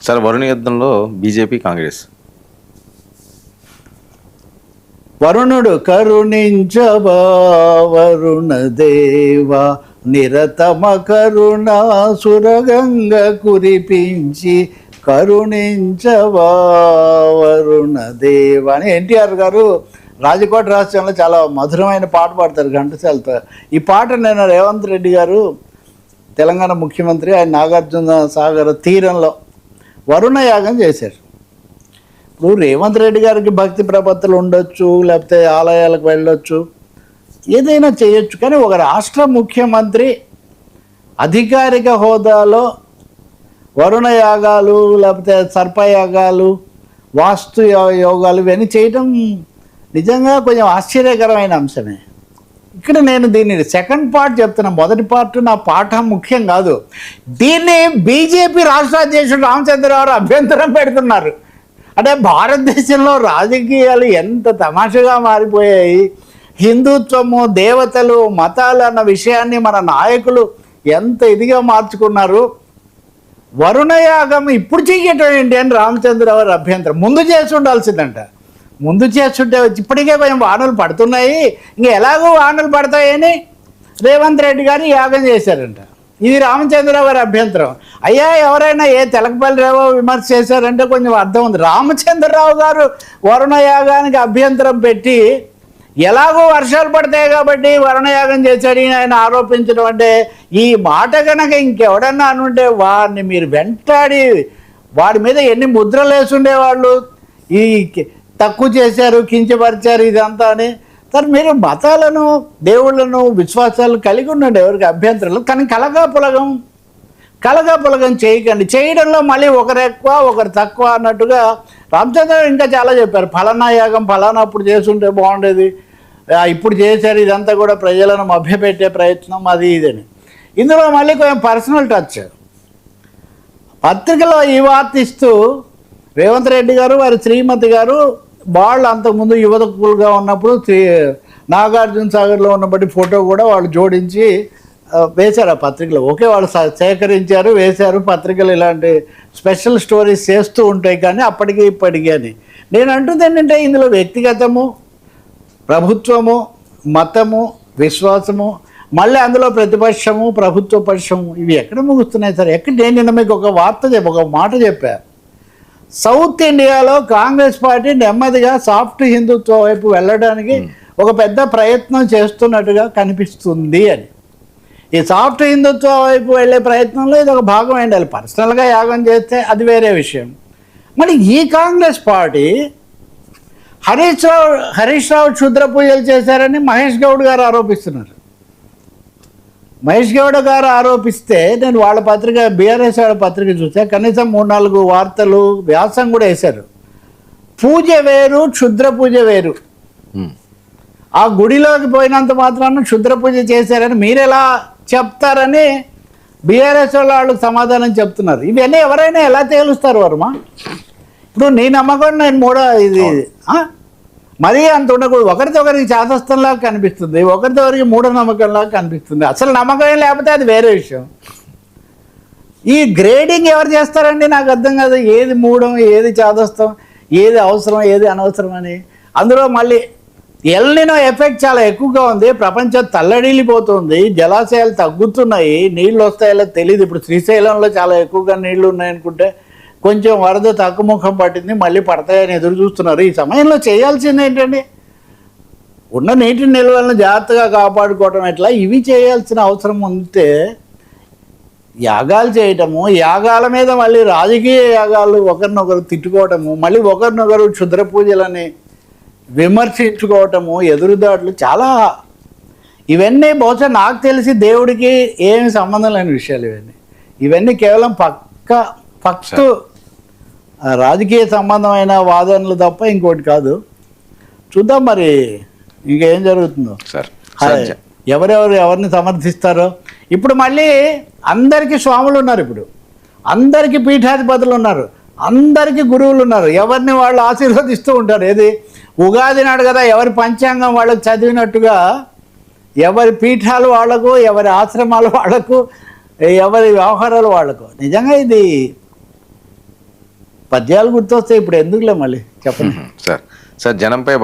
Sir Varuna యుద్ధంలో BJP Congress. వరుణుడు కరుణించబా వరుణ దేవా నిరతమ కరుణ సురగంగ కురిపించి కరుణించవా వరుణ దేవా అని ఎన్టీఆర్ గారు రాజకోట రాష్ట్రంలో చాలా మధురమైన పాట పాడతారు ఘంటసాలతో. ఈ పాట నేను రేవంత్ రెడ్డి గారు తెలంగాణ ముఖ్యమంత్రి ఆయన నాగార్జున సాగర్ తీరంలో వరుణ యాగం చేశారు. ఇప్పుడు రేవంత్ రెడ్డి గారికి భక్తి ప్రపత్తులు ఉండొచ్చు, లేకపోతే ఆలయాలకు వెళ్ళొచ్చు, ఏదైనా చేయొచ్చు. కానీ ఒక రాష్ట్ర ముఖ్యమంత్రి అధికారిక హోదాలో వరుణ యాగాలు, లేకపోతే సర్పయాగాలు, వాస్తు యోగాలు ఇవన్నీ చేయటం నిజంగా కొంచెం ఆశ్చర్యకరమైన అంశమే. ఇక్కడ నేను దీన్ని సెకండ్ పార్ట్ చెప్తున్నా. మొదటి పార్ట్ నా పాఠం ముఖ్యం కాదు. దీన్ని బీజేపీ రాష్ట్ర అధ్యక్షుడు రామచంద్రరావు అభ్యంతరం పెడుతున్నారు. అంటే భారతదేశంలో రాజకీయాలు ఎంత తమాషగా మారిపోయాయి. హిందుత్వము, దేవతలు, మతాలు అన్న విషయాన్ని మన నాయకులు ఎంత ఇదిగా మార్చుకున్నారు. వరుణయాగం ఇప్పుడు చెయ్యటం ఏంటి అని రామచంద్రరావు అభ్యంతరం. ముందు చేసి ఉండాల్సిందంట. ముందు చేస్తుంటే ఇప్పటికే కొంచెం వానలు పడుతున్నాయి, ఇంకా ఎలాగో వానలు పడతాయని రేవంత్ రెడ్డి గారు యాగం చేశారంట. ఇది రామచంద్రరావు గారి అభ్యంతరం. అయ్యా ఎవరైనా తెలకపల్లి రావు విమర్శ చేశారంటే కొంచెం అర్థం ఉంది. రామచంద్రరావు గారు వరుణ యాగానికి అభ్యంతరం పెట్టి ఎలాగో వర్షాలు పడతాయి కాబట్టి వరుణయాగం చేశాడు ఆయన ఆరోపించడం అంటే, ఈ మాట కనుక ఇంకెవడన్నా అనుంటే వాడిని మీరు వెంటాడి వాడి మీద ఎన్ని ముద్రలు వేసుండేవాళ్ళు. ఈ తక్కువ చేశారు, కించపరిచారు ఇదంతా అని. సార్ మీరు మతాలను, దేవుళ్ళను, విశ్వాసాలు కలిగి ఉండండి, ఎవరికి అభ్యంతరాలు. కానీ కలగాపులగం చేయకండి. చేయడంలో మళ్ళీ ఒకరు ఎక్కువ ఒకరు తక్కువ అన్నట్టుగా రామచంద్ర ఇంకా చాలా చెప్పారు. ఫలానా యాగం ఫలానా అప్పుడు చేస్తుంటే బాగుండేది, ఇప్పుడు చేశారు, ఇదంతా కూడా ప్రజలను మభ్యపెట్టే ప్రయత్నం అది ఇదని. ఇందులో మళ్ళీ కొంచెం పర్సనల్ టచ్. పత్రికలో ఈ వార్త ఇస్తూ రేవంత్ రెడ్డి గారు వారి శ్రీమతి గారు వాళ్ళు అంతకుముందు యువకులుగా ఉన్నప్పుడు నాగార్జున సాగర్లో ఉన్నప్పటి ఫోటో కూడా వాళ్ళు జోడించి వేశారు ఆ పత్రికలో. ఓకే, వాళ్ళు సేకరించారు, వేశారు. పత్రికలు ఇలాంటి స్పెషల్ స్టోరీస్ చేస్తూ ఉంటాయి, కానీ అప్పటికి ఇప్పటికీ అని నేను అంటుంది ఏంటంటే, ఇందులో వ్యక్తిగతము, ప్రభుత్వము, మతము, విశ్వాసము, మళ్ళీ అందులో ప్రతిపక్షము, ప్రభుత్వ పక్షము, ఇవి ఎక్కడ ముగుస్తున్నాయి సార్? నేను నిన్న మీకు ఒక మాట చెప్పా. సౌత్ ఇండియాలో కాంగ్రెస్ పార్టీ నెమ్మదిగా సాఫ్ట్ హిందుత్వ వైపు వెళ్ళడానికి ఒక పెద్ద ప్రయత్నం చేస్తున్నట్టుగా కనిపిస్తుంది అని. ఈ సాఫ్ట్ హిందుత్వ వైపు వెళ్ళే ప్రయత్నంలో ఇది ఒక భాగం అయింది. పర్సనల్గా యాగం చేస్తే అది వేరే విషయం. మరి ఈ కాంగ్రెస్ పార్టీ హరీష్ రావు క్షుద్ర పూజలు చేశారని మహేష్ గౌడ్ గారు ఆరోపిస్తున్నారు. మహేష్ గౌడ్ గారు ఆరోపిస్తే నేను వాళ్ళ పత్రిక, బీఆర్ఎస్ వాళ్ళ పత్రిక చూస్తే కనీసం 3-4 వార్తలు, వ్యాసం కూడా వేశారు. పూజ వేరు, క్షుద్ర పూజ వేరు. ఆ గుడిలోకి పోయినంత మాత్రాన క్షుద్ర పూజ చేశారని మీరు ఎలా చెప్తారని బీఆర్ఎస్ వాళ్ళకి సమాధానం చెప్తున్నారు. ఇవన్నీ ఎవరైనా ఎలా తేలుస్తారు వర్మ? ఇప్పుడు నీ నమ్మకం నేను ఇది మరీ అంత ఉండకూడదు. ఒకరితో ఒకరికి చాదస్తంలాగా కనిపిస్తుంది, ఒకరితో ఒకరికి మూఢనమ్మకంలాగా కనిపిస్తుంది. అసలు నమ్మకం లేకపోతే అది వేరే విషయం. ఈ గ్రేడింగ్ ఎవరు చేస్తారండి? నాకు అర్థం కాదు. ఏది మూఢం, ఏది చాదస్తం, ఏది అవసరం, ఏది అనవసరం అని. అందులో మళ్ళీ ఎల్నినో ఎఫెక్ట్ చాలా ఎక్కువగా ఉంది. ప్రపంచం తల్లడిల్లిపోతుంది, జలాశయాలు తగ్గుతున్నాయి, నీళ్ళు వస్తాయో తెలియదు. ఇప్పుడు శ్రీశైలంలో చాలా ఎక్కువగా నీళ్లు ఉన్నాయనుకుంటే కొంచెం వరద తక్కుముఖం పట్టింది, మళ్ళీ పడతాయని ఎదురు చూస్తున్నారు. ఈ సమయంలో చేయాల్సింది ఏంటండి? ఉన్న నీటి నిల్వలను జాగ్రత్తగా కాపాడుకోవటం ఎట్లా, ఇవి చేయాల్సిన అవసరం ఉంటే యాగాలు చేయటము, యాగాల మీద మళ్ళీ రాజకీయ యాగాలు, ఒకరినొకరు తిట్టుకోవటము, మళ్ళీ ఒకరినొకరు క్షుద్ర పూజలని విమర్శించుకోవటము, ఎదురుదాడులు, చాలా ఇవన్నీ బహుశా నాకు తెలిసి దేవుడికి ఏమి సంబంధం లేని విషయాలు. ఇవన్నీ కేవలం ఫక్తు రాజకీయ సంబంధమైన వాదనలు తప్ప ఇంకోటి కాదు. చూద్దాం మరి ఇంకేం జరుగుతుందో సార్. ఎవరిని సమర్థిస్తారో. ఇప్పుడు మళ్ళీ అందరికీ స్వాములు ఉన్నారు, ఇప్పుడు అందరికీ పీఠాధిపతులు ఉన్నారు, అందరికీ గురువులు ఉన్నారు. ఎవరిని వాళ్ళు ఆశీర్వదిస్తూ ఉంటారు. ఏది ఉగాది నాడు కదా ఎవరి పంచాంగం వాళ్ళకు చదివినట్టుగా ఎవరి పీఠాలు వాళ్లకు, ఎవరి ఆశ్రమాలు వాళ్లకు, ఎవరి వ్యవహారాలు వాళ్లకు. నిజంగా ఇది పద్యాలు గుర్తొస్తాయి ఇప్పుడు ఎందుకులే మళ్ళీ చెప్పండి. సార్ జనంపై